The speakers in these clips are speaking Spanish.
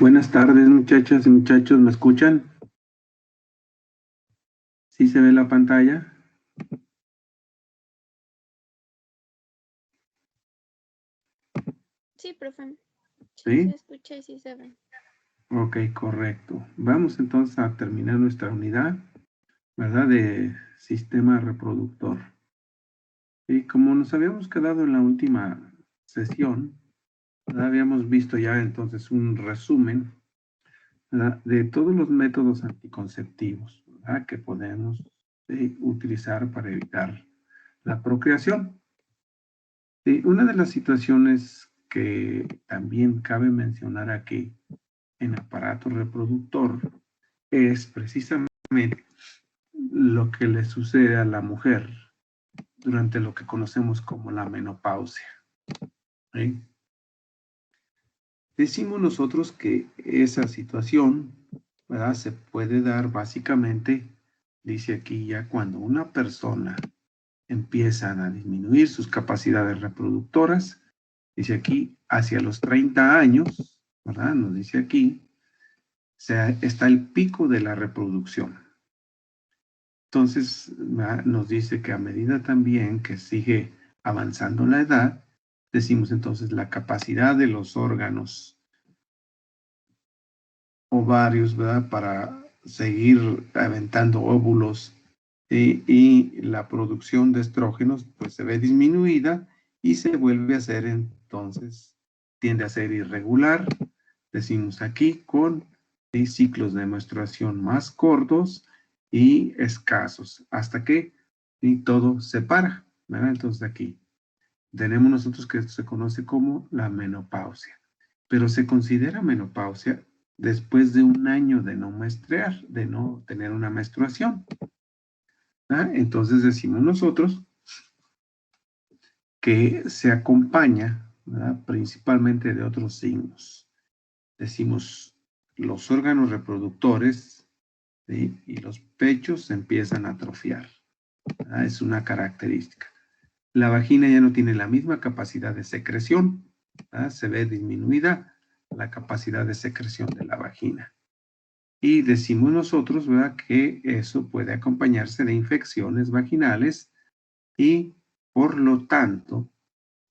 Buenas tardes, muchachas y muchachos, ¿me escuchan? ¿Sí se ve la pantalla? Sí, profe. ¿Sí? Se escucha y sí se ve. Ok, correcto. Vamos entonces a terminar nuestra unidad, ¿verdad? De sistema reproductor. Y como nos habíamos quedado en la última sesión, ¿verdad? Habíamos visto ya entonces un resumen, ¿verdad? De todos los métodos anticonceptivos, ¿verdad? Que podemos utilizar para evitar la procreación. Una de las situaciones que también cabe mencionar aquí en aparato reproductor es precisamente lo que le sucede a la mujer durante lo que conocemos como la menopausia. ¿Sí? Decimos nosotros que esa situación, ¿verdad? Se puede dar básicamente, dice aquí ya, cuando una persona empieza a disminuir sus capacidades reproductoras, dice aquí, hacia los 30 años, ¿verdad? Nos dice aquí, está el pico de la reproducción. Entonces, nos dice que a medida también que sigue avanzando la edad, decimos entonces la capacidad de los órganos ovarios, ¿verdad? Para seguir aventando óvulos y la producción de estrógenos, pues se ve disminuida y se vuelve a ser entonces, tiende a ser irregular, decimos aquí, con y ciclos de menstruación más cortos y escasos, hasta que todo se para, ¿verdad? Entonces aquí tenemos nosotros que esto se conoce como la menopausia, pero se considera menopausia después de un año de no menstruar, de no tener una menstruación. ¿Verdad? Entonces decimos nosotros que se acompaña, ¿verdad?, principalmente de otros signos. Decimos los órganos reproductores, ¿sí?, y los pechos se empiezan a atrofiar. ¿Verdad? Es una característica. La vagina ya no tiene la misma capacidad de secreción. ¿Verdad? Se ve disminuida la capacidad de secreción de la vagina. Y decimos nosotros, ¿verdad?, que eso puede acompañarse de infecciones vaginales y, por lo tanto,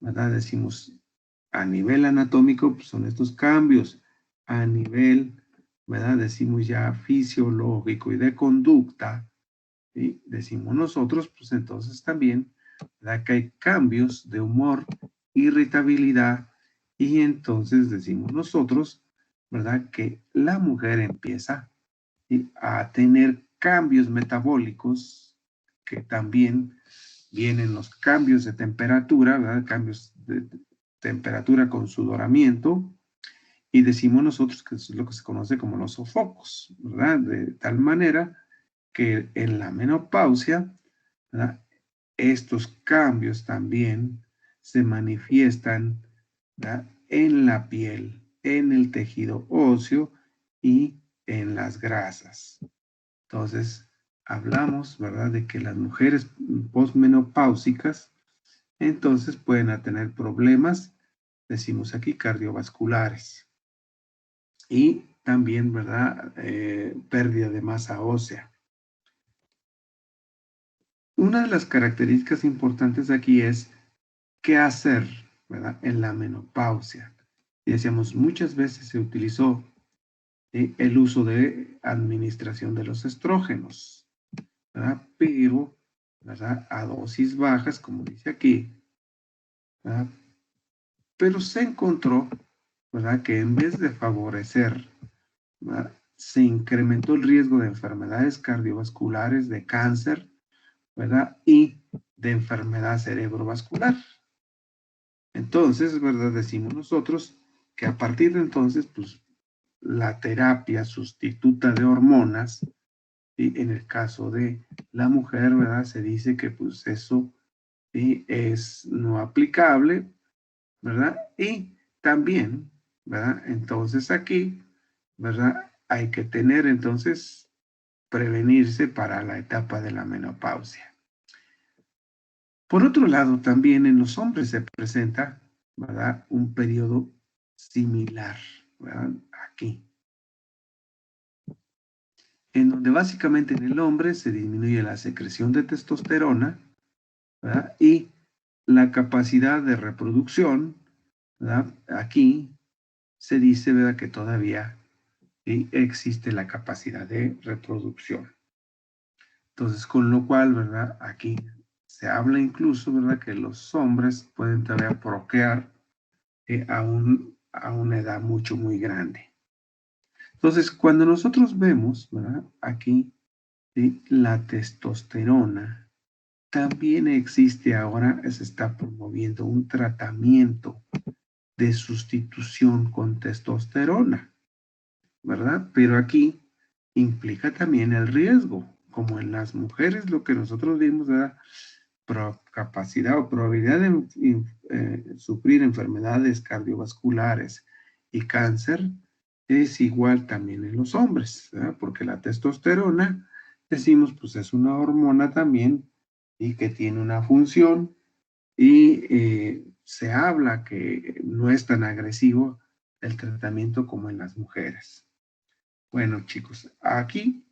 ¿verdad?, decimos a nivel anatómico, pues son estos cambios. A nivel, ¿verdad?, decimos ya fisiológico y de conducta, ¿sí?, decimos nosotros, pues entonces también, ¿verdad?, que hay cambios de humor, irritabilidad, y entonces decimos nosotros, ¿verdad?, que la mujer empieza, ¿sí?, a tener cambios metabólicos, que también vienen los cambios de temperatura, ¿verdad?, cambios de temperatura con sudoramiento, y decimos nosotros que es lo que se conoce como los sofocos, ¿verdad?, de tal manera que en la menopausia, ¿verdad?, estos cambios también se manifiestan, ¿verdad?, en la piel, en el tejido óseo y en las grasas. Entonces, hablamos, ¿verdad?, de que las mujeres posmenopáusicas entonces pueden tener problemas, decimos aquí, cardiovasculares. Y también, ¿verdad?, pérdida de masa ósea. Una de las características importantes aquí es qué hacer, ¿verdad?, en la menopausia. Y decíamos, muchas veces se utilizó el uso de administración de los estrógenos, ¿verdad?, pero, ¿verdad?, a dosis bajas, como dice aquí, ¿verdad?, pero se encontró, ¿verdad?, que en vez de favorecer, ¿verdad?, se incrementó el riesgo de enfermedades cardiovasculares, de cáncer, ¿verdad?, y de enfermedad cerebrovascular. Entonces, ¿verdad?, decimos nosotros que a partir de entonces, pues, la terapia sustituta de hormonas, y en el caso de la mujer, ¿verdad?, se dice que pues eso, ¿sí?, es no aplicable, ¿verdad? Y también, ¿verdad?, entonces aquí, ¿verdad?, hay que tener entonces, prevenirse para la etapa de la menopausia. Por otro lado, también en los hombres se presenta, ¿verdad?, un periodo similar, ¿verdad?, aquí, en donde básicamente en el hombre se disminuye la secreción de testosterona, ¿verdad?, y la capacidad de reproducción, ¿verdad?, aquí se dice, ¿verdad?, que todavía, ¿sí?, existe la capacidad de reproducción. Entonces, con lo cual, ¿verdad?, aquí se habla incluso, ¿verdad?, que los hombres pueden todavía procrear a una edad muy grande. Entonces, cuando nosotros vemos, ¿verdad?, aquí, ¿sí?, la testosterona, también existe ahora, se está promoviendo un tratamiento de sustitución con testosterona, ¿verdad? Pero aquí implica también el riesgo, como en las mujeres, lo que nosotros vimos, ¿verdad?, capacidad o probabilidad de sufrir enfermedades cardiovasculares y cáncer es igual también en los hombres, ¿verdad?, porque la testosterona, decimos, pues es una hormona también y que tiene una función y se habla que no es tan agresivo el tratamiento como en las mujeres. Bueno, chicos, aquí,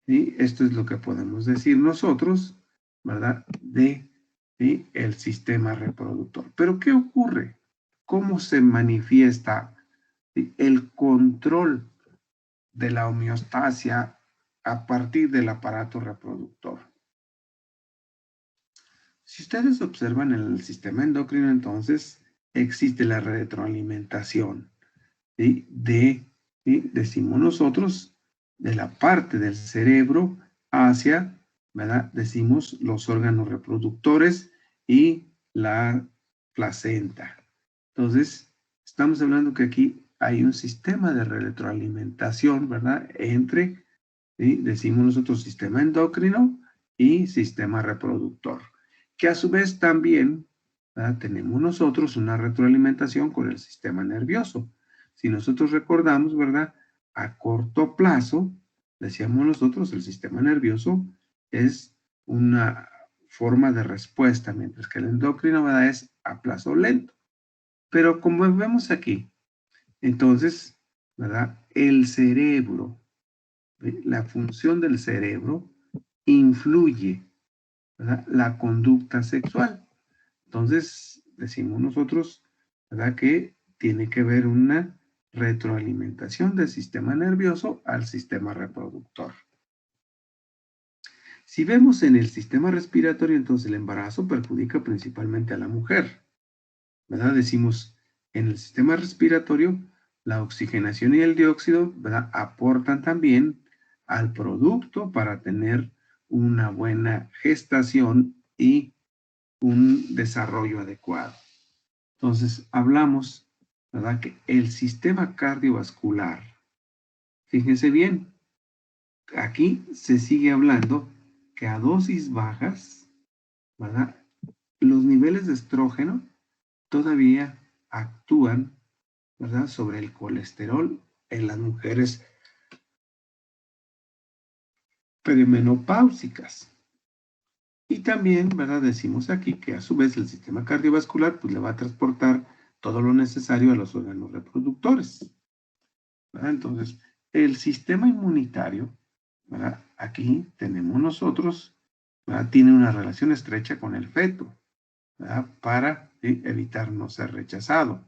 ¿sí?, esto es lo que podemos decir nosotros, ¿verdad?, de, ¿sí?, el sistema reproductor. Pero ¿qué ocurre? ¿Cómo se manifiesta, ¿sí?, el control de la homeostasia a partir del aparato reproductor? Si ustedes observan el sistema endocrino, entonces existe la retroalimentación, ¿sí?, de ¿sí? Decimos nosotros, de la parte del cerebro hacia, ¿verdad? Decimos los órganos reproductores y la placenta. Entonces, estamos hablando que aquí hay un sistema de retroalimentación, ¿verdad? Entre, ¿sí? Decimos nosotros, sistema endocrino y sistema reproductor, que a su vez también, ¿verdad? Tenemos nosotros una retroalimentación con el sistema nervioso. Si nosotros recordamos, ¿verdad? A corto plazo, decíamos nosotros, el sistema nervioso es una forma de respuesta, mientras que el endocrino, ¿verdad? Es a plazo lento. Pero como vemos aquí, entonces, ¿verdad? El cerebro, ¿sí? La función del cerebro influye, ¿verdad? La conducta sexual. Entonces, decimos nosotros, ¿verdad? Que tiene que haber una retroalimentación del sistema nervioso al sistema reproductor. Si vemos en el sistema respiratorio, entonces el embarazo perjudica principalmente a la mujer, ¿verdad? Decimos, en el sistema respiratorio, la oxigenación y el dióxido, ¿verdad? Aportan también al producto para tener una buena gestación y un desarrollo adecuado. Entonces, hablamos, ¿verdad? Que el sistema cardiovascular, fíjense bien, aquí se sigue hablando que a dosis bajas, ¿verdad? Los niveles de estrógeno todavía actúan, ¿verdad? Sobre el colesterol en las mujeres perimenopáusicas. Y también, ¿verdad? Decimos aquí que a su vez el sistema cardiovascular pues le va a transportar todo lo necesario a los órganos reproductores, ¿verdad? Entonces, el sistema inmunitario, ¿verdad? Aquí tenemos nosotros, ¿verdad? Tiene una relación estrecha con el feto, ¿verdad? Para evitar no ser rechazado.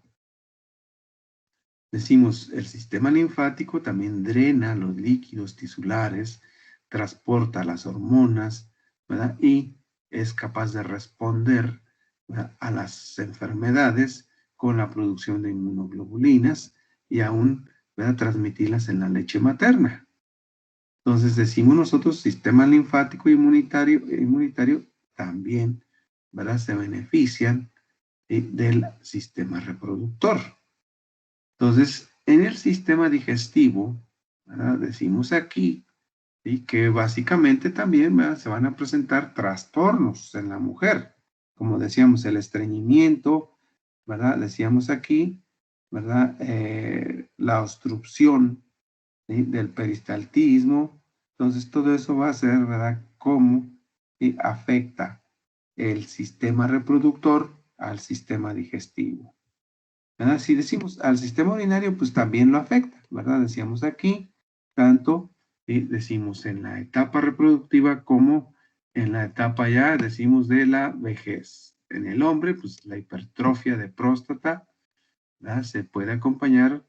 Decimos, el sistema linfático también drena los líquidos tisulares, transporta las hormonas, ¿verdad? Y es capaz de responder, ¿verdad? A las enfermedades con la producción de inmunoglobulinas y aún, ¿verdad? Transmitirlas en la leche materna. Entonces decimos nosotros, sistema linfático e inmunitario también, ¿verdad? Se benefician del sistema reproductor. Entonces, en el sistema digestivo, ¿verdad? Decimos aquí, ¿sí? Que básicamente también, ¿verdad? Se van a presentar trastornos en la mujer, como decíamos, el estreñimiento, ¿verdad? Decíamos aquí, ¿verdad? La obstrucción, ¿sí? Del peristaltismo. Entonces, todo eso va a ser, ¿verdad? Cómo, ¿sí? Afecta el sistema reproductor al sistema digestivo. ¿Verdad? Si decimos al sistema urinario, pues también lo afecta, ¿verdad? Decíamos aquí, tanto decimos en la etapa reproductiva como en la etapa ya, decimos de la vejez. En el hombre, pues la hipertrofia de próstata, ¿verdad? Se puede acompañar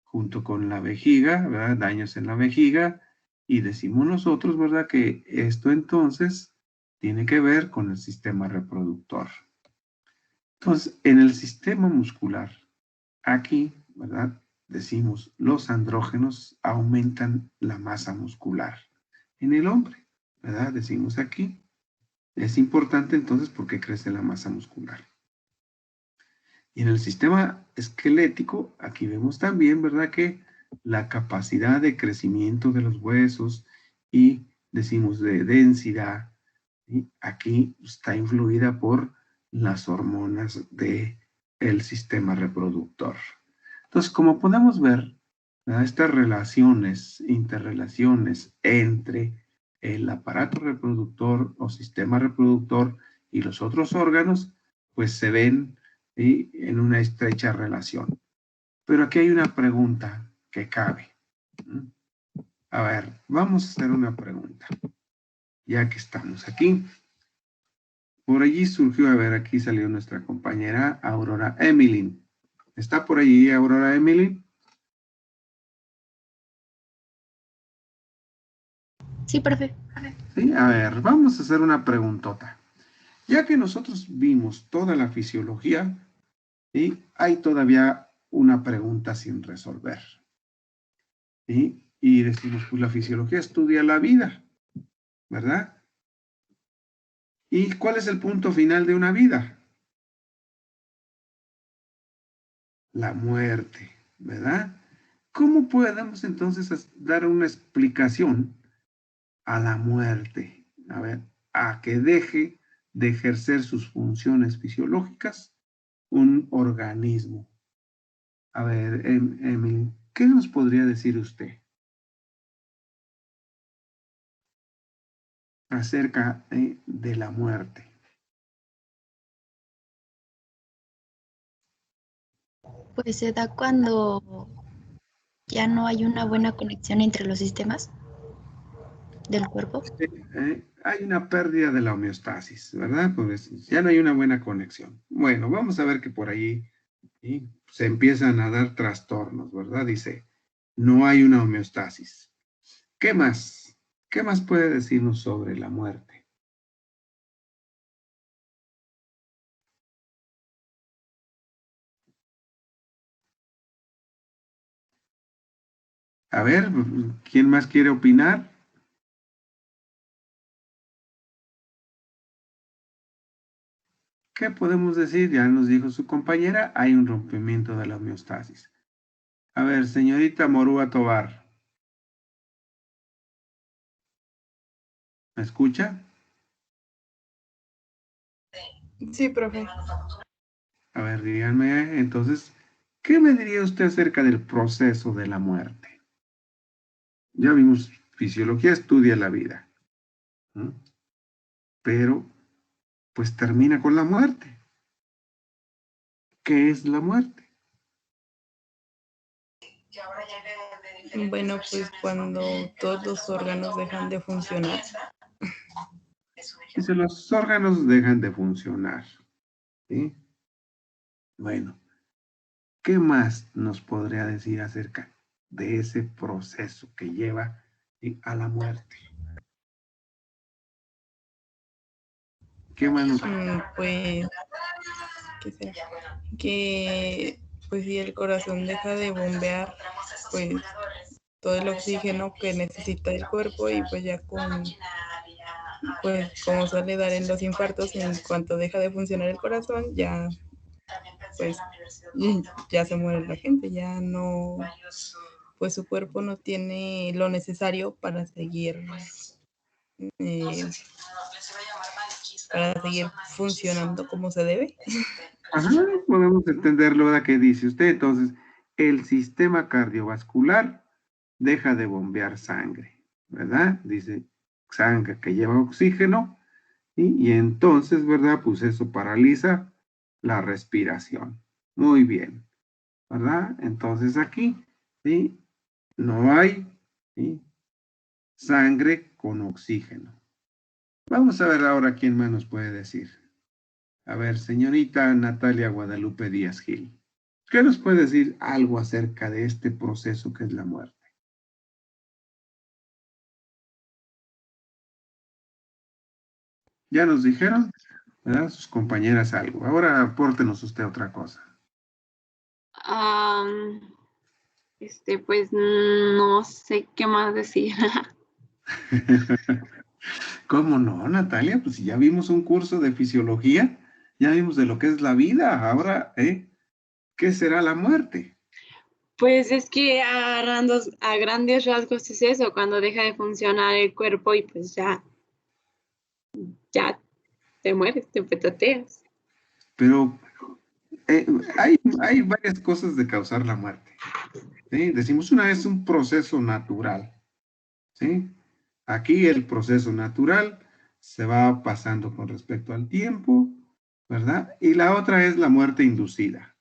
junto con la vejiga, ¿verdad? Daños en la vejiga, y decimos nosotros, ¿verdad? Que esto entonces tiene que ver con el sistema reproductor. Entonces, en el sistema muscular, aquí, ¿verdad? Decimos, los andrógenos aumentan la masa muscular en el hombre, ¿verdad? Decimos aquí. Es importante entonces porque crece la masa muscular. Y en el sistema esquelético, aquí vemos también, ¿verdad? Que la capacidad de crecimiento de los huesos y decimos de densidad, ¿sí? Aquí está influida por las hormonas del sistema reproductor. Entonces, como podemos ver, ¿verdad? Estas relaciones, interrelaciones entre el aparato reproductor o sistema reproductor y los otros órganos, pues se ven, ¿sí? En una estrecha relación. Pero aquí hay una pregunta que cabe. A ver, vamos a hacer una pregunta, ya que estamos aquí. Por allí surgió, a ver, aquí salió nuestra compañera Aurora Emily. ¿Está por allí Aurora Emily? Sí, profe. Sí, a ver, vamos a hacer una preguntota. Ya que nosotros vimos toda la fisiología, ¿sí? Hay todavía una pregunta sin resolver. ¿sí? Y decimos, pues la fisiología estudia la vida, ¿verdad? ¿Y cuál es el punto final de una vida? La muerte, ¿verdad? ¿Cómo podemos entonces dar una explicación a la muerte? A ver, a que deje de ejercer sus funciones fisiológicas un organismo. A ver, Emily, ¿qué nos podría decir usted acerca de la muerte? Pues se da cuando ya no hay una buena conexión entre los sistemas del cuerpo. Hay una pérdida de la homeostasis, ¿verdad? Pues ya no hay una buena conexión. Bueno, vamos a ver que por ahí se empiezan a dar trastornos, ¿verdad? Dice, no hay una homeostasis. ¿Qué más? ¿Qué más puede decirnos sobre la muerte? A ver, ¿quién más quiere opinar? ¿Qué podemos decir? Ya nos dijo su compañera, hay un rompimiento de la homeostasis. A ver, señorita Morúa Tobar, ¿me escucha? Sí, profe. A ver, díganme, entonces, ¿qué me diría usted acerca del proceso de la muerte? Ya vimos, fisiología estudia la vida, ¿no? Pero, pues termina con la muerte. ¿Qué es la muerte? Bueno, pues cuando todos los órganos dejan de funcionar. Dice, los órganos dejan de funcionar, ¿sí? Bueno, ¿qué más nos podría decir acerca de ese proceso que lleva a la muerte? ¿Qué más nos... Pues, ¿qué será? Que pues si el corazón deja de bombear, pues todo el oxígeno que necesita el cuerpo y pues ya con, pues como suele dar en los infartos, en cuanto deja de funcionar el corazón, ya pues ya se muere la gente, ya no, pues su cuerpo no tiene lo necesario para seguir funcionando como se debe. Ajá, podemos entenderlo, ¿verdad? ¿Qué dice usted? Entonces, el sistema cardiovascular deja de bombear sangre, ¿verdad? Dice sangre que lleva oxígeno, ¿sí? Y entonces, ¿verdad? Pues eso paraliza la respiración. Muy bien, ¿verdad? Entonces aquí, ¿sí? No hay, ¿sí? Sangre con oxígeno. Vamos a ver ahora quién más nos puede decir. A ver, señorita Natalia Guadalupe Díaz Gil, ¿qué nos puede decir algo acerca de este proceso que es la muerte? Ya nos dijeron, ¿verdad? Sus compañeras algo. Ahora apórtenos usted otra cosa. Pues no sé qué más decir. ¿Cómo no, Natalia? Pues si ya vimos un curso de fisiología, ya vimos de lo que es la vida. Ahora, ¿qué será la muerte? Pues es que a grandes rasgos es eso, cuando deja de funcionar el cuerpo y pues ya te mueres, te petateas. Pero hay varias cosas de causar la muerte. ¿Sí? Decimos una es un proceso natural. ¿Sí? Aquí el proceso natural se va pasando con respecto al tiempo, ¿verdad? Y la otra es la muerte inducida,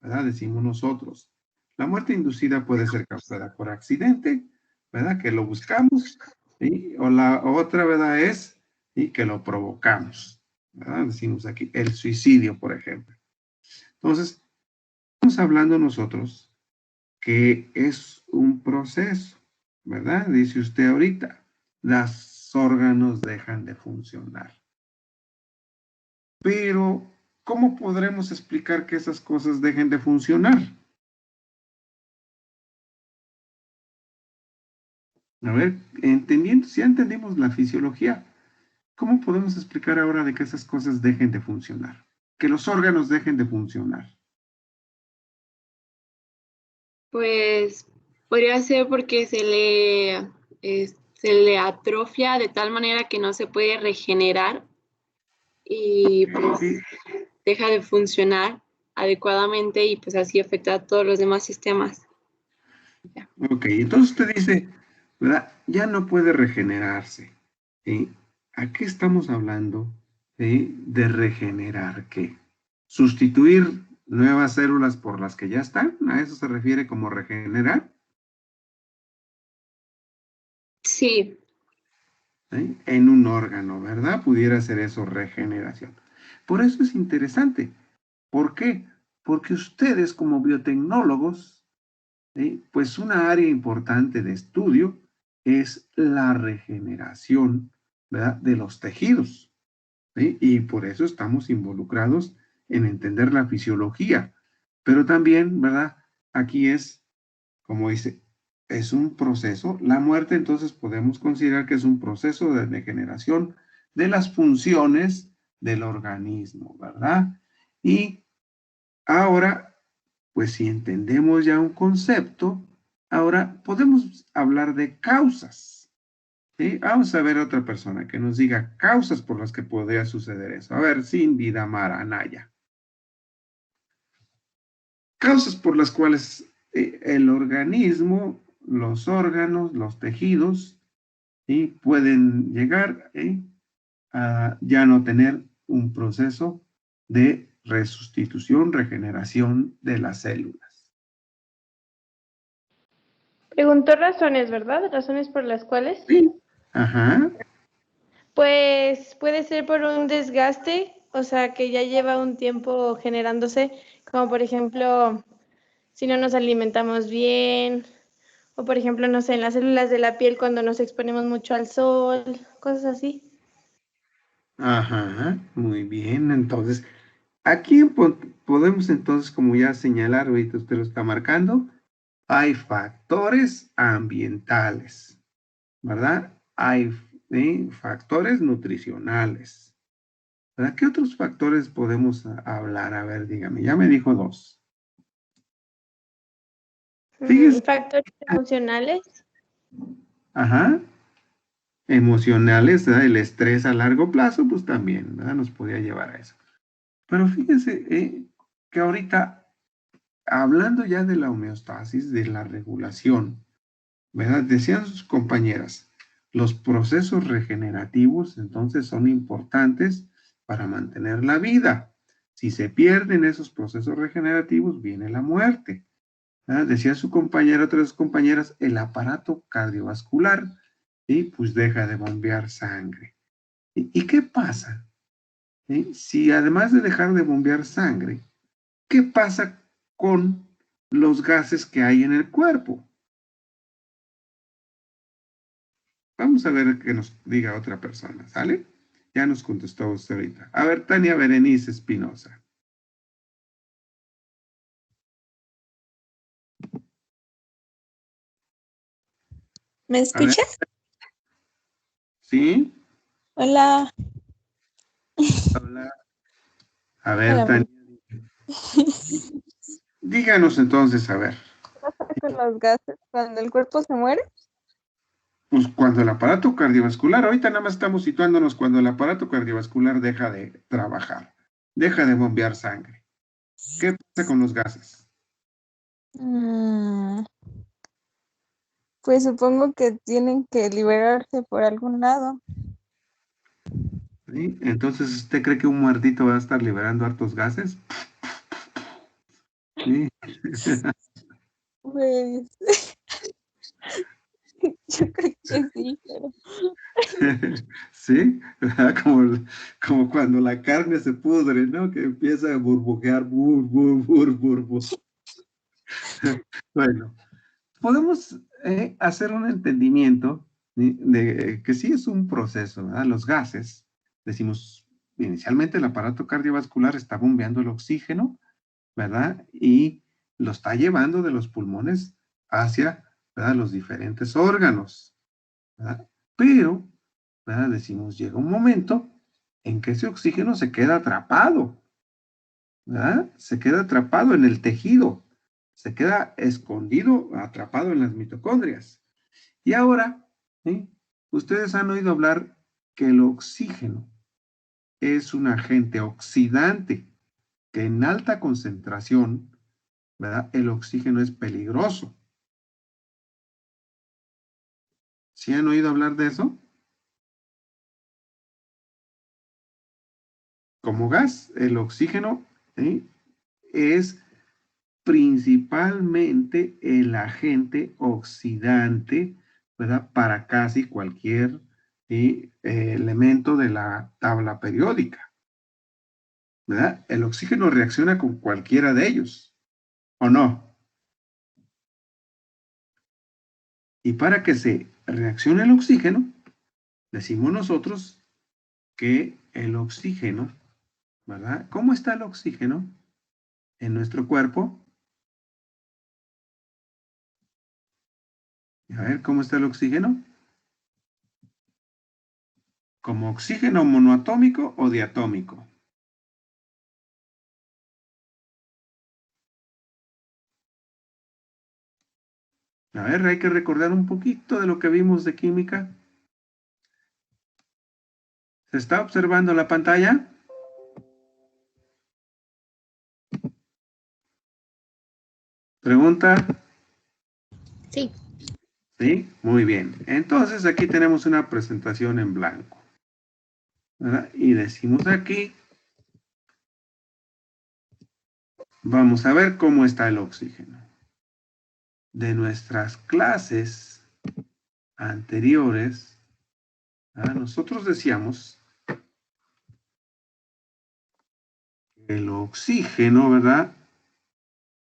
¿verdad? Decimos nosotros. La muerte inducida puede ser causada por accidente, ¿verdad? Que lo buscamos, ¿sí? O la otra, ¿verdad? Es ¿sí? Que lo provocamos, ¿verdad? Decimos aquí el suicidio, por ejemplo. Entonces, estamos hablando nosotros que es un proceso, ¿verdad? Dice usted ahorita, los órganos dejan de funcionar. Pero, ¿cómo podremos explicar que esas cosas dejen de funcionar? A ver, entendiendo, si ya entendimos la fisiología, ¿cómo podemos explicar ahora de que esas cosas dejen de funcionar? Que los órganos dejen de funcionar. Pues podría ser porque se le atrofia de tal manera que no se puede regenerar y pues deja de funcionar adecuadamente y pues así afecta a todos los demás sistemas. Ok, entonces usted dice, ¿verdad? Ya no puede regenerarse. ¿Sí? ¿A qué estamos hablando? ¿Sí? De regenerar, ¿qué? Sustituir nuevas células por las que ya están. ¿A eso se refiere como regenerar? Sí, ¿Sí? En un órgano, ¿verdad? Pudiera ser eso regeneración. Por eso es interesante. ¿Por qué? Porque ustedes como biotecnólogos, ¿sí? Pues una área importante de estudio es la regeneración, ¿verdad? De los tejidos, ¿sí? Y por eso estamos involucrados en entender la fisiología. Pero también, ¿verdad? Aquí es, como dice, es un proceso. La muerte entonces podemos considerar que es un proceso de degeneración de las funciones del organismo, ¿verdad? Y ahora, pues si entendemos ya un concepto, ahora podemos hablar de causas. ¿Sí? Vamos a ver a otra persona que nos diga causas por las que podría suceder eso. A ver, Cindy Damara Anaya. Causas por las cuales el organismo, los órganos, los tejidos, ¿sí? Pueden llegar a ya no tener un proceso de resustitución, regeneración de las células. Preguntó razones, ¿verdad? Razones por las cuales. Sí. Ajá. Pues puede ser por un desgaste, o sea, que ya lleva un tiempo generándose, como por ejemplo, si no nos alimentamos bien, o por ejemplo, no sé, en las células de la piel cuando nos exponemos mucho al sol, cosas así. Ajá, muy bien. Entonces, aquí podemos entonces, como ya señalar, ahorita usted lo está marcando, hay factores ambientales, ¿verdad? Hay factores nutricionales, ¿verdad? ¿Qué otros factores podemos hablar? A ver, dígame, ya me dijo dos. Fíjese. Factores emocionales. Ajá. Emocionales, ¿verdad? El estrés a largo plazo, pues también, ¿verdad? Nos podría llevar a eso. Pero fíjense que ahorita, hablando ya de la homeostasis, de la regulación, ¿verdad? Decían sus compañeras, los procesos regenerativos entonces son importantes para mantener la vida. Si se pierden esos procesos regenerativos, viene la muerte. ¿Verdad? Decía su compañera, otras compañeras, el aparato cardiovascular, y pues deja de bombear sangre. ¿Y qué pasa? Si además de dejar de bombear sangre, ¿qué pasa con los gases que hay en el cuerpo? Vamos a ver qué nos diga otra persona, ¿sale? Ya nos contestó usted ahorita. A ver, Tania Berenice Espinosa. ¿Me escucha? ¿Sí? Hola. Hola. A ver, Hola. Tania. Díganos entonces, a ver. ¿Qué pasa con los gases cuando el cuerpo se muere? Pues cuando el aparato cardiovascular, ahorita nada más estamos situándonos cuando el aparato cardiovascular deja de trabajar, deja de bombear sangre. ¿Qué pasa con los gases? Pues supongo que tienen que liberarse por algún lado. ¿Sí? Entonces, ¿usted cree que un muertito va a estar liberando hartos gases? ¿Sí? Pues yo creo que sí, pero ¿Sí? Como cuando la carne se pudre, ¿no? Que empieza a burbujear, bur. Bueno, podemos hacer un entendimiento, ¿sí? De que sí es un proceso, ¿verdad? Los gases, decimos, inicialmente el aparato cardiovascular está bombeando el oxígeno, ¿verdad? Y lo está llevando de los pulmones hacia, ¿verdad? Los diferentes órganos. ¿verdad? Pero, ¿verdad? Decimos, llega un momento en que ese oxígeno se queda atrapado, ¿verdad? Se queda atrapado en el tejido, se queda escondido, atrapado en las mitocondrias. Y ahora, ¿sí? Ustedes han oído hablar que el oxígeno es un agente oxidante, que en alta concentración, ¿verdad? El oxígeno es peligroso. ¿Sí han oído hablar de eso? Como gas, el oxígeno, ¿sí? Es principalmente el agente oxidante, ¿verdad? Para casi cualquier, ¿sí? Elemento de la tabla periódica, ¿verdad? El oxígeno reacciona con cualquiera de ellos, ¿o no? Y para que se reaccione el oxígeno, decimos nosotros que el oxígeno, ¿verdad? ¿Cómo está el oxígeno en nuestro cuerpo? A ver, ¿cómo está el oxígeno? ¿Como oxígeno monoatómico o diatómico? A ver, hay que recordar un poquito de lo que vimos de química. ¿Se está observando la pantalla? ¿Pregunta? Sí. Sí, muy bien. Entonces aquí tenemos una presentación en blanco, ¿verdad? Y decimos aquí, vamos a ver cómo está el oxígeno. De nuestras clases anteriores, nosotros decíamos que el oxígeno, ¿verdad?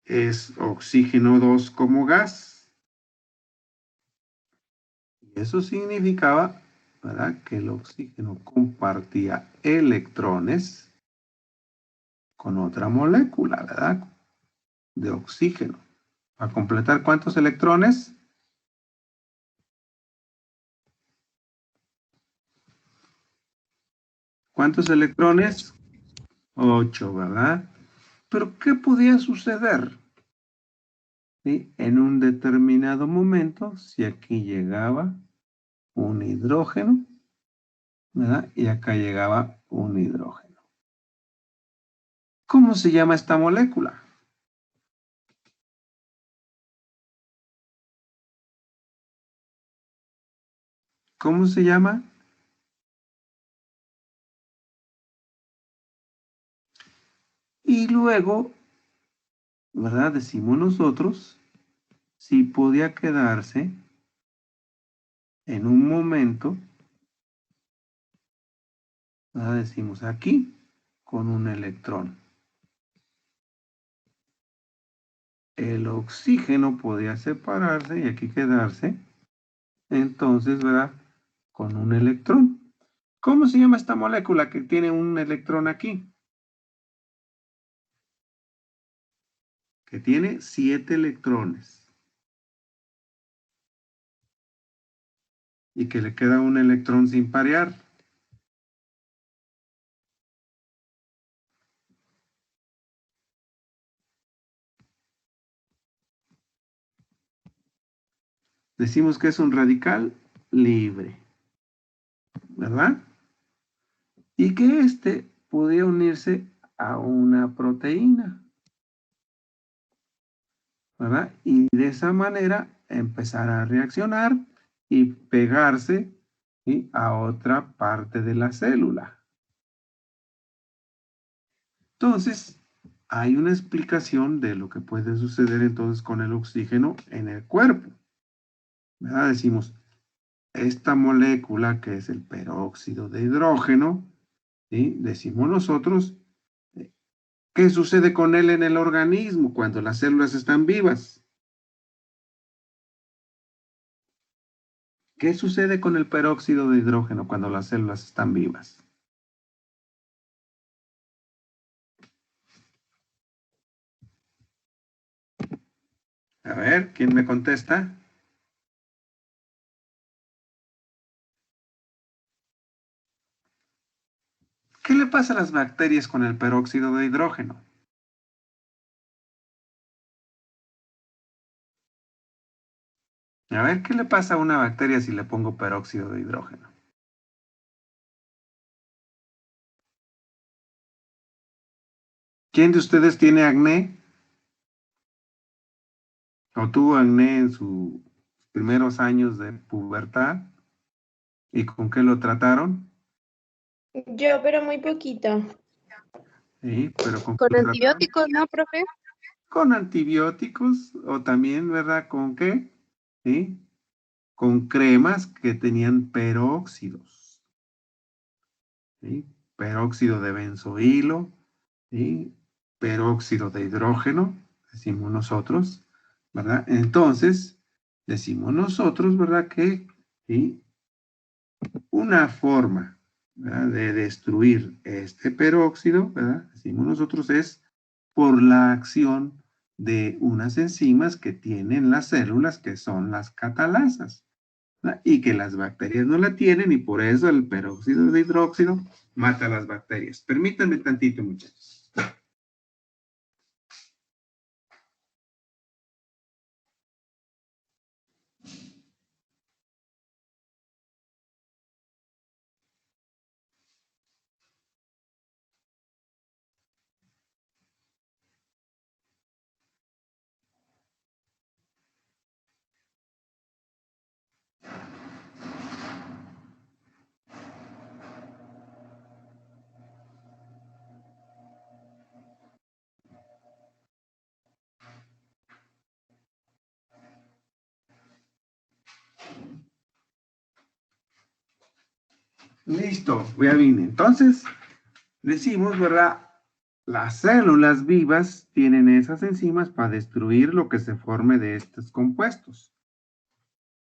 Es oxígeno 2 como gas. Y eso significaba, ¿verdad? Que el oxígeno compartía electrones con otra molécula, ¿verdad? De oxígeno. ¿A completar cuántos electrones? ¿Cuántos electrones? 8, ¿verdad? Pero ¿qué podía suceder? ¿Sí? En un determinado momento, si aquí llegaba un hidrógeno, ¿verdad? Y acá llegaba un hidrógeno. ¿Cómo se llama esta molécula? ¿Cómo se llama? Y luego, ¿verdad? Decimos nosotros, si podía quedarse en un momento, ¿verdad? Decimos aquí, con un electrón. El oxígeno podía separarse y aquí quedarse, entonces, ¿verdad? Con un electrón. ¿Cómo se llama esta molécula que tiene un electrón aquí? Que tiene 7 electrones. Y que le queda un electrón sin parear. Decimos que es un radical libre, ¿verdad? Y que este podía unirse a una proteína, ¿verdad? Y de esa manera empezar a reaccionar y pegarse, ¿sí? A otra parte de la célula. Entonces, hay una explicación de lo que puede suceder entonces con el oxígeno en el cuerpo, ¿verdad? Decimos, esta molécula que es el peróxido de hidrógeno, ¿sí? Decimos nosotros, ¿qué sucede con él en el organismo cuando las células están vivas? ¿Qué sucede con el peróxido de hidrógeno cuando las células están vivas? A ver, ¿quién me contesta? ¿Qué le pasa a las bacterias con el peróxido de hidrógeno? A ver, ¿qué le pasa a una bacteria si le pongo peróxido de hidrógeno? ¿Quién de ustedes tiene acné? ¿O tuvo acné en sus primeros años de pubertad? ¿Y con qué lo trataron? Yo, pero muy poquito. Sí, pero ¿con qué Con lo trataron? antibióticos, ¿no, profe? Con antibióticos o también, ¿verdad? ¿Con qué? ¿Sí? Con cremas que tenían peróxidos. ¿Sí? Peróxido de benzoilo, ¿sí? Peróxido de hidrógeno, decimos nosotros, ¿verdad? Entonces, decimos nosotros, ¿verdad? Que ¿sí? Una forma, ¿verdad?, de destruir este peróxido, ¿verdad?, decimos nosotros, es por la acción de unas enzimas que tienen las células, que son las catalasas, ¿verdad?, y que las bacterias no la tienen, y por eso el peróxido de hidróxido mata a las bacterias. Permítanme tantito, muchachos. Listo, ya vine. Entonces, decimos, ¿verdad? Las células vivas tienen esas enzimas para destruir lo que se forme de estos compuestos.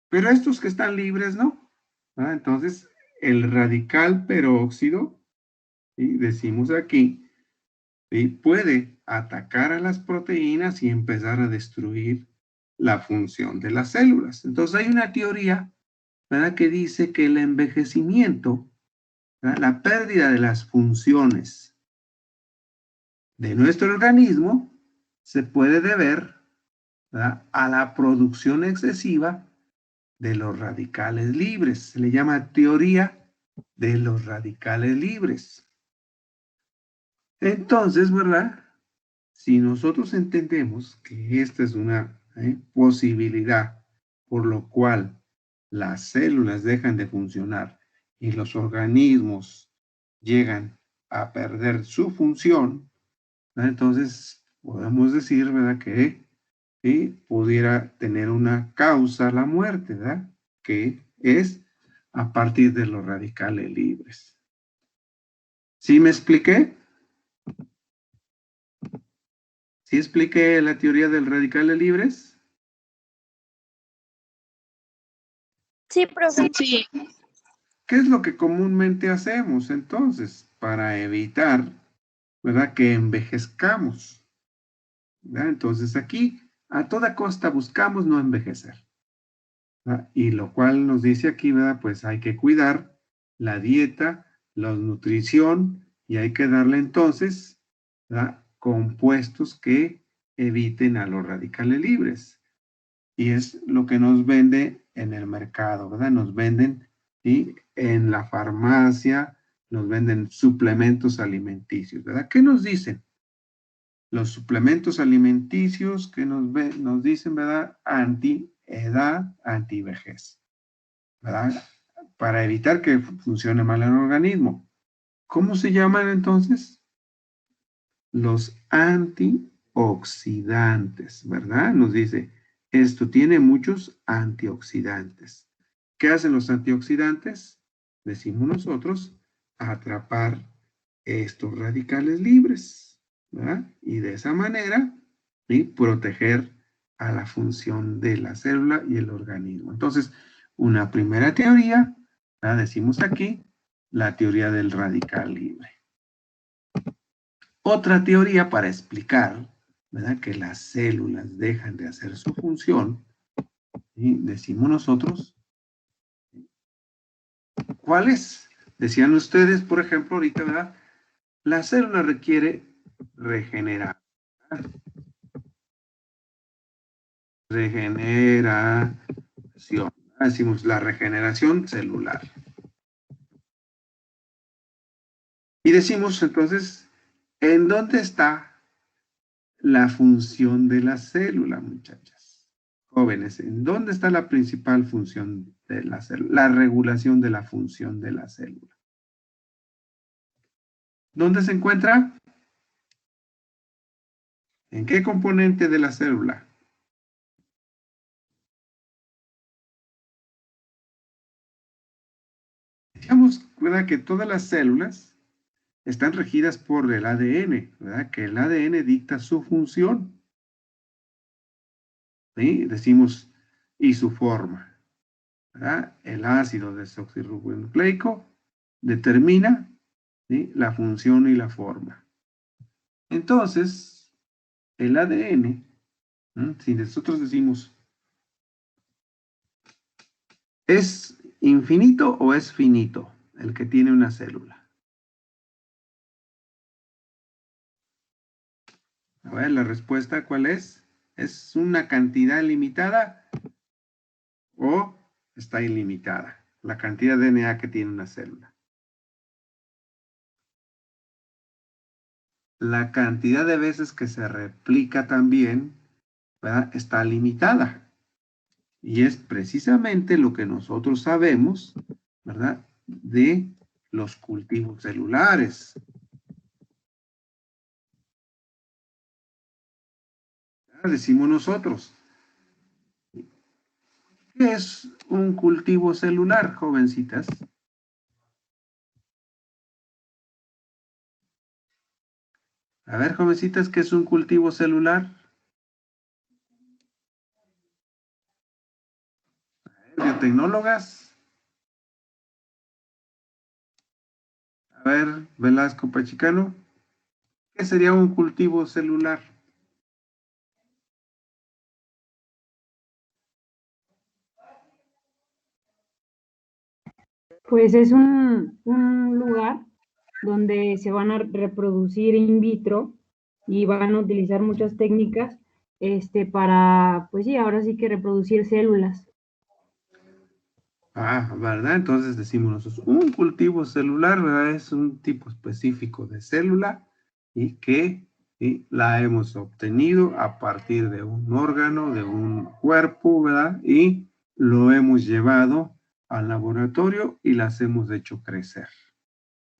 Pero estos que están libres, ¿no? ¿verdad? Entonces, el radical peróxido, ¿sí?, decimos aquí, ¿sí?, puede atacar a las proteínas y empezar a destruir la función de las células. Entonces, hay una teoría, ¿verdad?, que dice que el envejecimiento, ¿verdad?, la pérdida de las funciones de nuestro organismo se puede deber, ¿verdad?, a la producción excesiva de los radicales libres. Se le llama teoría de los radicales libres. Entonces, ¿verdad? Si nosotros entendemos que esta es una posibilidad por lo cual las células dejan de funcionar y los organismos llegan a perder su función, ¿verdad?, entonces podemos decir, ¿verdad?, que pudiera tener una causa la muerte, ¿verdad?, que es a partir de los radicales libres. ¿Sí me expliqué? ¿Sí expliqué la teoría del radicales libres? Sí, profe. Sí. ¿Qué es lo que comúnmente hacemos entonces para evitar, ¿verdad?, que envejezcamos? ¿Verdad? Entonces aquí a toda costa buscamos no envejecer, ¿verdad? Y lo cual nos dice aquí, ¿verdad?, pues hay que cuidar la dieta, la nutrición, y hay que darle entonces, ¿verdad?, compuestos que eviten a los radicales libres. Y es lo que nos vende en el mercado, ¿verdad? Nos venden, ¿sí?, en la farmacia, nos venden suplementos alimenticios, ¿verdad? ¿Qué nos dicen? Los suplementos alimenticios que nos dicen, ¿verdad?, anti-edad, anti-vejez, ¿verdad?, para evitar que funcione mal el organismo. ¿Cómo se llaman entonces? Los antioxidantes, ¿verdad? Nos dice, esto tiene muchos antioxidantes. ¿Qué hacen los antioxidantes? Decimos nosotros, atrapar estos radicales libres, ¿verdad? Y de esa manera, ¿sí?, proteger a la función de la célula y el organismo. Entonces, una primera teoría, la decimos aquí, la teoría del radical libre. Otra teoría para explicar, ¿verdad?, que las células dejan de hacer su función, ¿sí?, decimos nosotros, ¿cuál es? Decían ustedes, por ejemplo, ahorita, ¿verdad?, La célula requiere regenerar. Regeneración. Decimos la regeneración celular. Y decimos entonces, ¿en dónde está la función de la célula, muchachas? Jóvenes, ¿en dónde está la principal función de la célula? La regulación de la función de la célula. ¿Dónde se encuentra? ¿En qué componente de la célula? Digamos, ¿verdad?, que todas las células están regidas por el ADN, ¿verdad? Que el ADN dicta su función. ¿Sí? Decimos, y su forma, ¿verdad? El ácido desoxirribonucleico determina, ¿sí?, la función y la forma. Entonces, el ADN, ¿sí?, si nosotros decimos, ¿es infinito o es finito el que tiene una célula? A ver, la respuesta, ¿cuál es? ¿Es una cantidad limitada o está ilimitada? La cantidad de DNA que tiene una célula. La cantidad de veces que se replica también, ¿verdad?, está limitada. Y es precisamente lo que nosotros sabemos, ¿verdad?, de los cultivos celulares. Decimos nosotros, ¿qué es un cultivo celular, jovencitas? A ver, jovencitas, ¿qué es un cultivo celular? Biotecnólogas. A ver, Velasco Pachicano, ¿qué sería un cultivo celular? Pues es un lugar donde se van a reproducir in vitro y van a utilizar muchas técnicas para, pues sí, ahora sí que reproducir células. Ah, ¿verdad? Entonces decimos nosotros, un cultivo celular, ¿verdad?, es un tipo específico de célula y que la hemos obtenido a partir de un órgano, de un cuerpo, ¿verdad? Y lo hemos llevado al laboratorio y las hemos hecho crecer,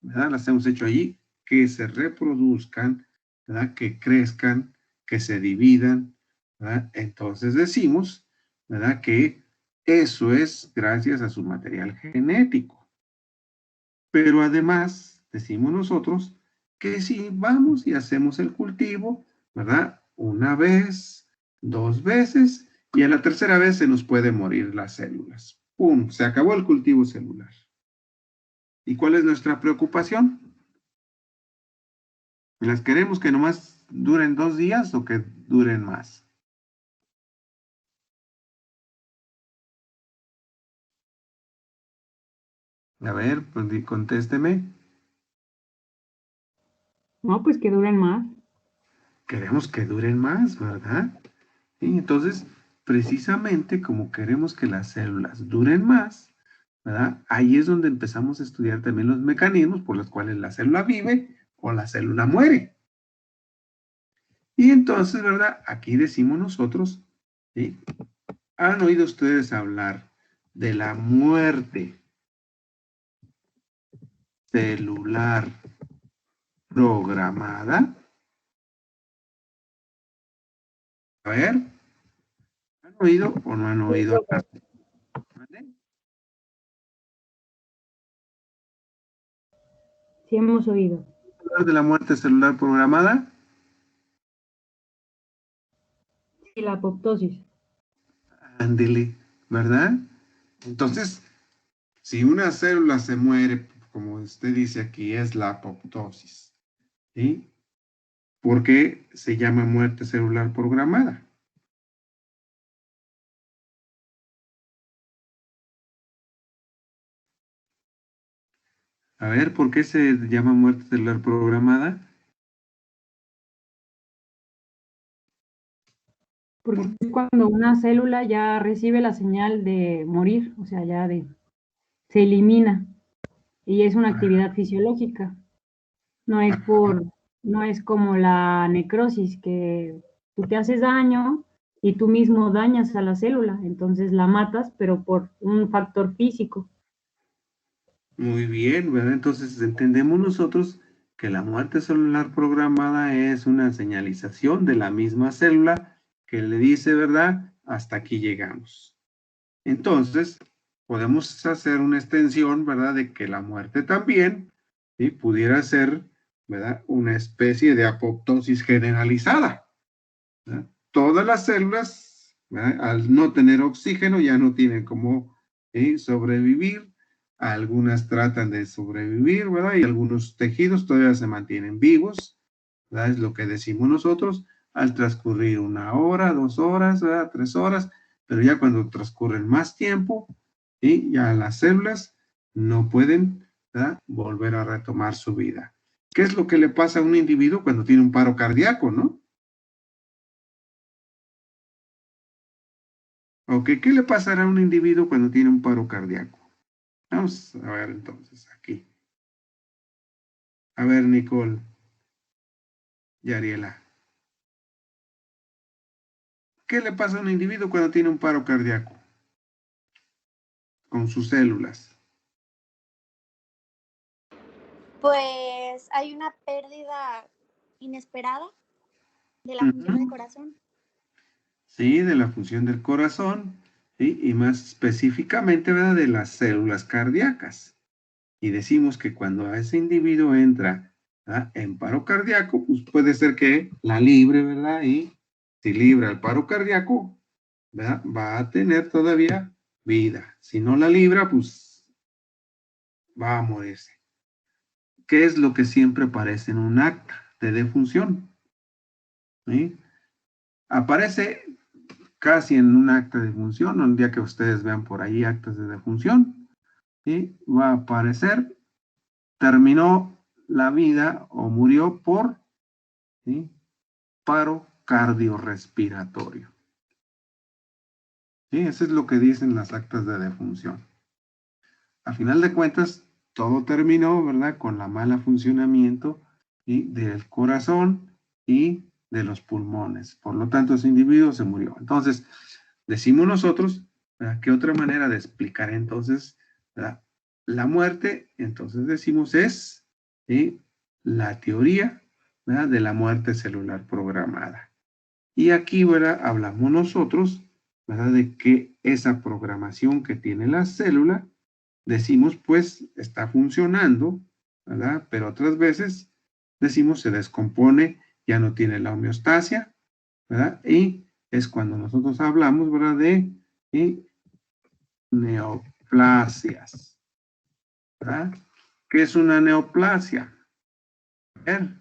¿verdad? Las hemos hecho allí que se reproduzcan, ¿verdad?, que crezcan, que se dividan, ¿verdad? Entonces decimos, ¿verdad?, que eso es gracias a su material genético. Pero además, decimos nosotros, que si vamos y hacemos el cultivo, ¿verdad?, una vez, dos veces, y a la tercera vez se nos puede morir las células. ¡Pum! Se acabó el cultivo celular. ¿Y cuál es nuestra preocupación? ¿Las queremos que nomás duren 2 días o que duren más? A ver, pues contésteme. No, pues que duren más. Queremos que duren más, ¿verdad? Y entonces, precisamente como queremos que las células duren más, ¿verdad?, ahí es donde empezamos a estudiar también los mecanismos por los cuales la célula vive o la célula muere. Y entonces, ¿verdad?, aquí decimos nosotros, ¿sí?, ¿han oído ustedes hablar de la muerte celular programada? A ver, ¿han oído o no han oído hablar? Sí hemos oído. ¿Hablar de la muerte celular programada? Y la apoptosis. Ándele, ¿verdad? Entonces, si una célula se muere, como usted dice aquí, es la apoptosis, ¿sí? ¿Por qué se llama muerte celular programada? A ver, ¿por qué se llama muerte celular programada? Porque es cuando una célula ya recibe la señal de morir, o sea, se elimina. Y es una actividad fisiológica. No es no es como la necrosis, que tú te haces daño y tú mismo dañas a la célula, entonces la matas, pero por un factor físico. Muy bien, ¿verdad? Entonces entendemos nosotros que la muerte celular programada es una señalización de la misma célula que le dice, ¿verdad? Hasta aquí llegamos. Entonces, podemos hacer una extensión, ¿verdad? De que la muerte también, ¿sí? Pudiera ser, ¿verdad? Una especie de apoptosis generalizada, ¿verdad? Todas las células, ¿verdad? Al no tener oxígeno, ya no tienen cómo, ¿sí? Sobrevivir. Algunas tratan de sobrevivir, ¿verdad? Y algunos tejidos todavía se mantienen vivos, ¿verdad? Es lo que decimos nosotros al transcurrir 1 hora, 2 horas, ¿verdad? 3 horas, pero ya cuando transcurren más tiempo, ¿sí? Ya las células no pueden, ¿verdad? Volver a retomar su vida. ¿Qué es lo que le pasa a un individuo cuando tiene un paro cardíaco, no? Ok, ¿qué le pasará a un individuo cuando tiene un paro cardíaco? Vamos a ver entonces aquí. A ver, Nicole y Ariela. ¿Qué le pasa a un individuo cuando tiene un paro cardíaco? Con sus células. Pues hay una pérdida inesperada de la función del corazón. Sí, de la función del corazón, ¿sí? Y más específicamente, ¿verdad? De las células cardíacas. Y decimos que cuando a ese individuo entra, ¿verdad? En paro cardíaco, pues puede ser que la libre, ¿verdad? Y si libra el paro cardíaco, ¿verdad? Va a tener todavía vida. Si no la libra, pues va a morirse. ¿Qué es lo que siempre aparece en un acta de defunción? ¿Sí? Aparece casi en un acta de defunción, un día que ustedes vean por ahí actas de defunción, ¿sí? Va a aparecer, terminó la vida o murió por, ¿sí? Paro cardiorrespiratorio. ¿Sí? Eso es lo que dicen las actas de defunción. Al final de cuentas, todo terminó, ¿verdad? Con la mala funcionamiento, ¿sí? Del corazón y de los pulmones. Por lo tanto, ese individuo se murió. Entonces, decimos nosotros, ¿verdad? ¿Qué otra manera de explicar entonces, ¿verdad? La muerte? Entonces decimos es, ¿sí? La teoría, ¿verdad? De la muerte celular programada. Y aquí, ¿verdad? Hablamos nosotros, ¿verdad? De que esa programación que tiene la célula, decimos, pues, está funcionando, ¿verdad? Pero otras veces decimos se descompone, ya no tiene la homeostasia, ¿verdad? Y es cuando nosotros hablamos, ¿verdad? De neoplasias, ¿verdad? ¿Qué es una neoplasia? A ver.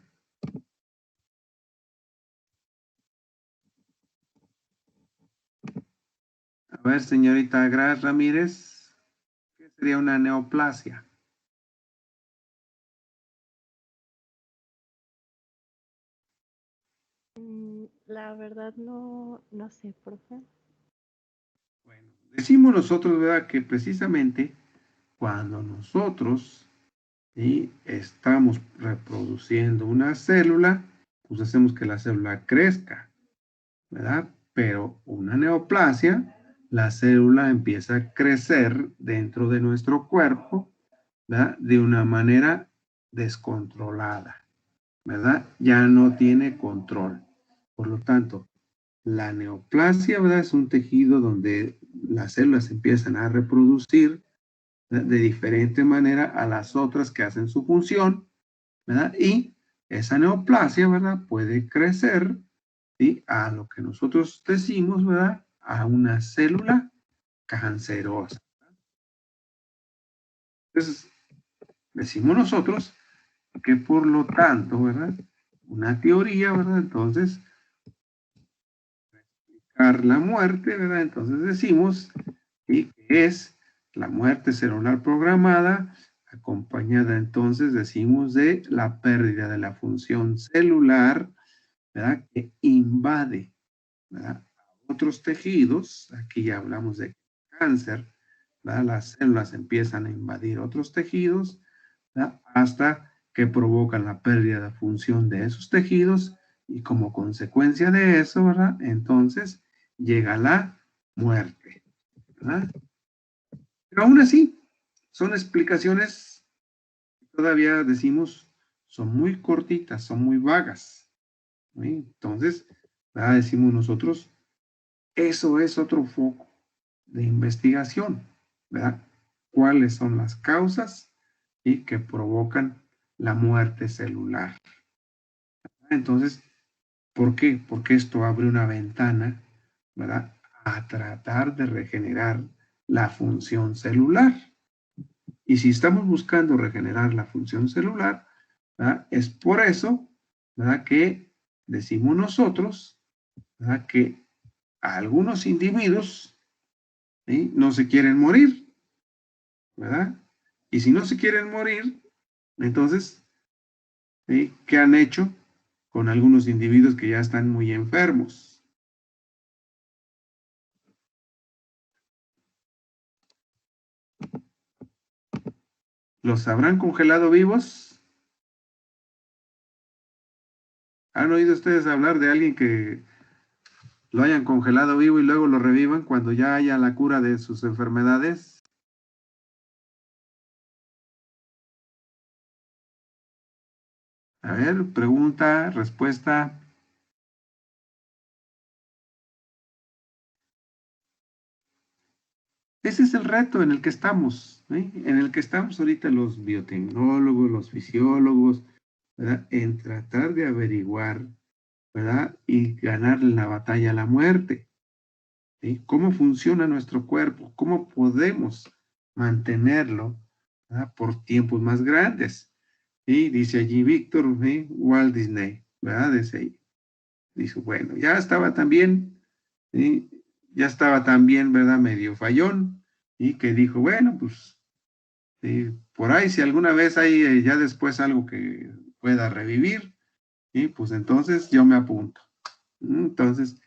A ver, señorita Gras Ramírez, ¿qué sería una neoplasia? La verdad no sé, profe. Bueno, decimos nosotros, ¿verdad? Que precisamente cuando nosotros, ¿sí? Estamos reproduciendo una célula, pues hacemos que la célula crezca, ¿verdad? Pero una neoplasia, la célula empieza a crecer dentro de nuestro cuerpo, ¿verdad? De una manera descontrolada, ¿verdad? Ya no tiene control. Por lo tanto, la neoplasia, ¿verdad? Es un tejido donde las células empiezan a reproducir, ¿verdad? De diferente manera a las otras que hacen su función, ¿verdad? Y esa neoplasia, ¿verdad? Puede crecer, ¿sí? A lo que nosotros decimos, ¿verdad? A una célula cancerosa. Entonces, decimos nosotros que por lo tanto, ¿verdad? Una teoría, ¿verdad? Entonces, la muerte, ¿verdad? Entonces decimos, ¿sí? Que es la muerte celular programada acompañada entonces, decimos, de la pérdida de la función celular, ¿verdad? Que invade, ¿verdad? Otros tejidos, aquí ya hablamos de cáncer, ¿verdad? Las células empiezan a invadir otros tejidos, ¿verdad? Hasta que provocan la pérdida de función de esos tejidos y como consecuencia de eso, ¿verdad? Entonces llega la muerte, ¿verdad? Pero aún así, son explicaciones, todavía decimos, son muy cortitas, son muy vagas, ¿sí? Entonces, ¿verdad? Decimos nosotros, eso es otro foco de investigación, ¿verdad? ¿Cuáles son las causas y que provocan la muerte celular? Entonces, ¿por qué? Porque esto abre una ventana, ¿verdad? A tratar de regenerar la función celular. Y si estamos buscando regenerar la función celular, ¿verdad? Es por eso, ¿verdad? Que decimos nosotros, ¿verdad? Que algunos individuos, ¿sí? No se quieren morir, ¿verdad? Y si no se quieren morir, entonces, ¿sí? ¿Qué han hecho con algunos individuos que ya están muy enfermos? ¿Los habrán congelado vivos? ¿Han oído ustedes hablar de alguien que lo hayan congelado vivo y luego lo revivan cuando ya haya la cura de sus enfermedades? A ver, pregunta, respuesta. Ese es el reto en el que estamos, ¿sí? En el que estamos ahorita los biotecnólogos, los fisiólogos, ¿verdad? En tratar de averiguar, ¿verdad? Y ganar la batalla a la muerte, ¿sí? ¿Cómo funciona nuestro cuerpo? ¿Cómo podemos mantenerlo, ¿verdad? Por tiempos más grandes. Y dice allí Víctor, ¿sí? Walt Disney, ¿verdad? Dice, bueno, ya estaba también, ¿sí? Ya estaba también, ¿verdad? Medio fallón, y que dijo, bueno, pues, ¿sí? Por ahí, si alguna vez hay ya después algo que pueda revivir, y pues entonces yo me apunto. Entonces,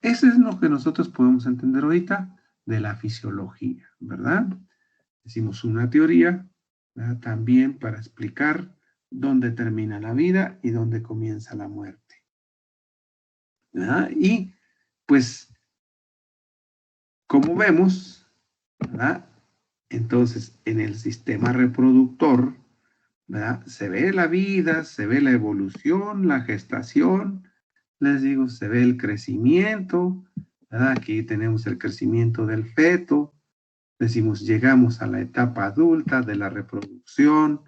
eso es lo que nosotros podemos entender ahorita de la fisiología, ¿verdad? Decimos una teoría, ¿verdad? También para explicar dónde termina la vida y dónde comienza la muerte, ¿verdad? Y pues, como vemos, ¿verdad? Entonces, en el sistema reproductor, ¿verdad? Se ve la vida, se ve la evolución, la gestación, les digo, se ve el crecimiento, ¿verdad? Aquí tenemos el crecimiento del feto, decimos, llegamos a la etapa adulta de la reproducción,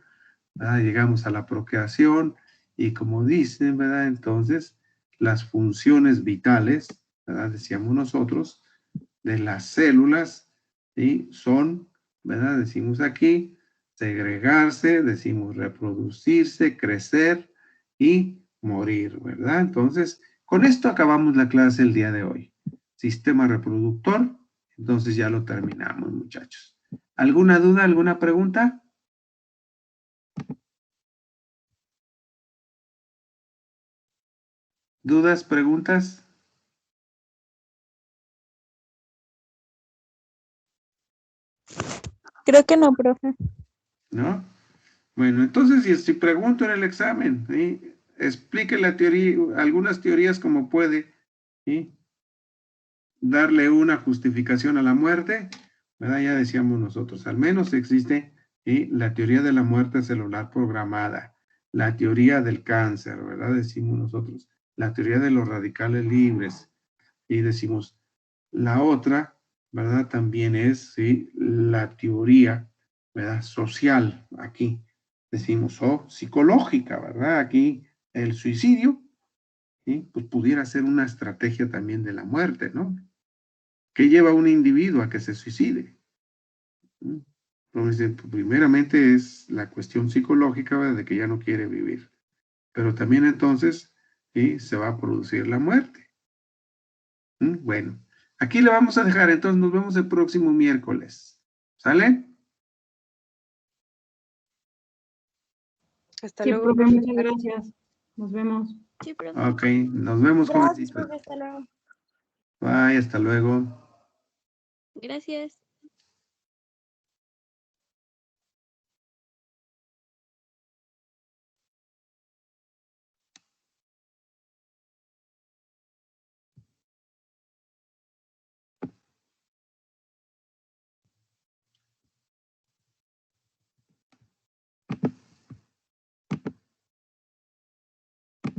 ¿verdad? Llegamos a la procreación y como dicen, ¿verdad? Entonces, las funciones vitales, ¿verdad? Decíamos nosotros, de las células, ¿sí? Son, ¿verdad? Decimos aquí, segregarse, decimos reproducirse, crecer y morir, ¿verdad? Entonces, con esto acabamos la clase el día de hoy. Sistema reproductor, entonces ya lo terminamos, muchachos. ¿Alguna duda, alguna pregunta? ¿Dudas, preguntas? Creo que no, profe. ¿No? Bueno, entonces si pregunto en el examen, ¿sí? Explique la teoría, algunas teorías como puede, ¿sí? Darle una justificación a la muerte, ¿verdad? Ya decíamos nosotros, al menos existe, ¿sí? La teoría de la muerte celular programada, la teoría del cáncer, ¿verdad? Decimos nosotros, la teoría de los radicales libres, y decimos, la otra, ¿verdad? También es, ¿sí? La teoría, ¿verdad? Social, aquí decimos, o psicológica, ¿verdad? Aquí el suicidio, ¿sí? Pues pudiera ser una estrategia también de la muerte, ¿no? ¿Qué lleva a un individuo a que se suicide? Entonces, primeramente es la cuestión psicológica, ¿verdad? De que ya no quiere vivir. Pero también entonces, ¿sí? Se va a producir la muerte. Bueno, aquí le vamos a dejar, entonces nos vemos el próximo miércoles. ¿Sale? Hasta Sí, luego. profe, muchas gracias. Nos vemos. Sí, profe. Ok, nos vemos, Gracias, jovencitos. profe, hasta luego. Bye, hasta luego. Gracias.